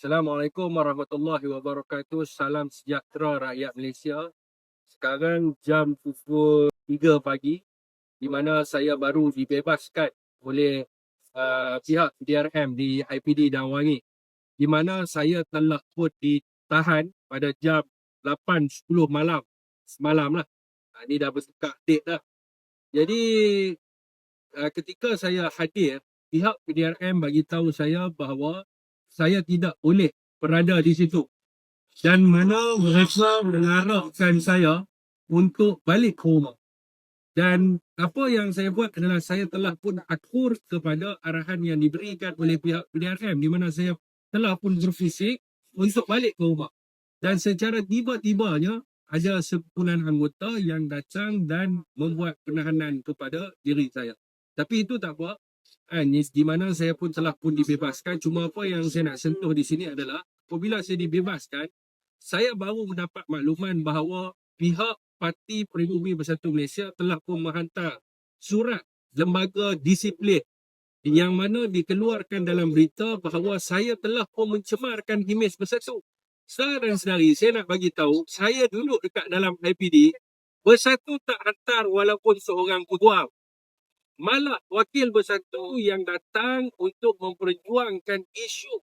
Assalamualaikum warahmatullahi wabarakatuh. Salam sejahtera rakyat Malaysia. Sekarang jam pukul 3 pagi di mana saya baru dibebaskan oleh pihak PDRM di IPD Dan Wangi, di mana saya telah pun ditahan pada jam 8.10 malam semalam lah. Ini dah bertukar date dah. Jadi ketika saya hadir, pihak PDRM bagi tahu saya bahawa saya tidak boleh berada di situ, dan mana mereka mengarahkan saya untuk balik ke rumah. Dan apa yang saya buat adalah saya telah pun akur kepada arahan yang diberikan oleh pihak PDRM, di mana saya telah pun berfisik untuk balik ke rumah. Dan secara tiba-tibanya ada sekumpulan anggota yang datang dan membuat penahanan kepada diri saya. Tapi itu tak apa. Di mana saya pun telah pun dibebaskan. Cuma apa yang saya nak sentuh di sini adalah apabila saya dibebaskan, saya baru mendapat makluman bahawa pihak Parti Peribumi Bersatu Malaysia telah pun menghantar surat lembaga disiplin yang mana dikeluarkan dalam berita bahawa saya telah pun mencemarkan imej Bersatu. Saudara dan saudari, saya nak bagi tahu, saya duduk dekat dalam IPD, Bersatu tak hantar walaupun seorang peguam. Malah wakil Bersatu yang datang untuk memperjuangkan isu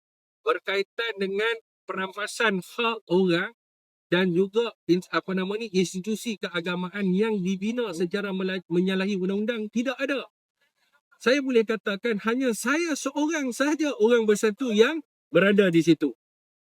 berkaitan dengan perampasan hak orang dan juga institusi keagamaan yang dibina secara menyalahi undang-undang tidak ada. Saya boleh katakan hanya saya seorang sahaja orang Bersatu yang berada di situ.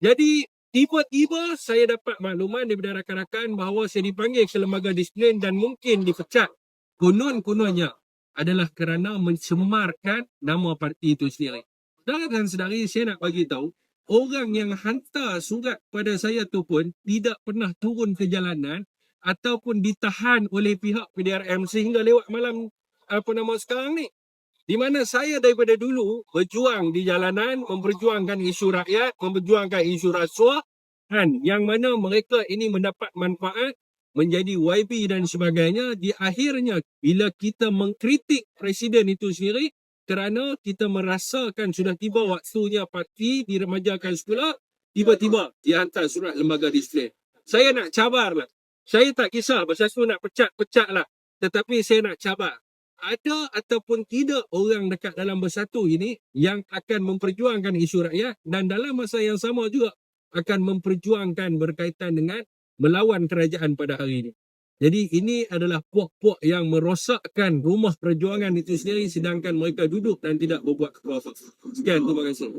Jadi tiba-tiba saya dapat makluman daripada rakan-rakan bahawa saya dipanggil ke lembaga disiplin dan mungkin dipecat. Konon-kononnya adalah kerana mencemarkan nama parti itu sendiri. Dan sedari saya nak bagi tahu, orang yang hantar surat pada saya tu pun tidak pernah turun ke jalanan ataupun ditahan oleh pihak PDRM sehingga lewat malam sekarang ni. Di mana saya daripada dulu berjuang di jalanan, memperjuangkan isu rakyat, memperjuangkan isu rasuah, yang mana mereka ini mendapat manfaat, menjadi YB dan sebagainya. Di akhirnya bila kita mengkritik presiden itu sendiri kerana kita merasakan sudah tiba waktunya parti diremajakan semula, tiba-tiba dihantar surat lembaga disiplin. Saya nak cabar lah. Saya tak kisah Bersatu nak pecat lah. Tetapi saya nak cabar. Ada ataupun tidak orang dekat dalam Bersatu ini yang akan memperjuangkan isu rakyat dan dalam masa yang sama juga akan memperjuangkan berkaitan dengan melawan kerajaan pada hari ini. Jadi ini adalah puak-puak yang merosakkan rumah perjuangan itu sendiri sedangkan mereka duduk dan tidak berbuat apa-apa. Sekian, terima kasih.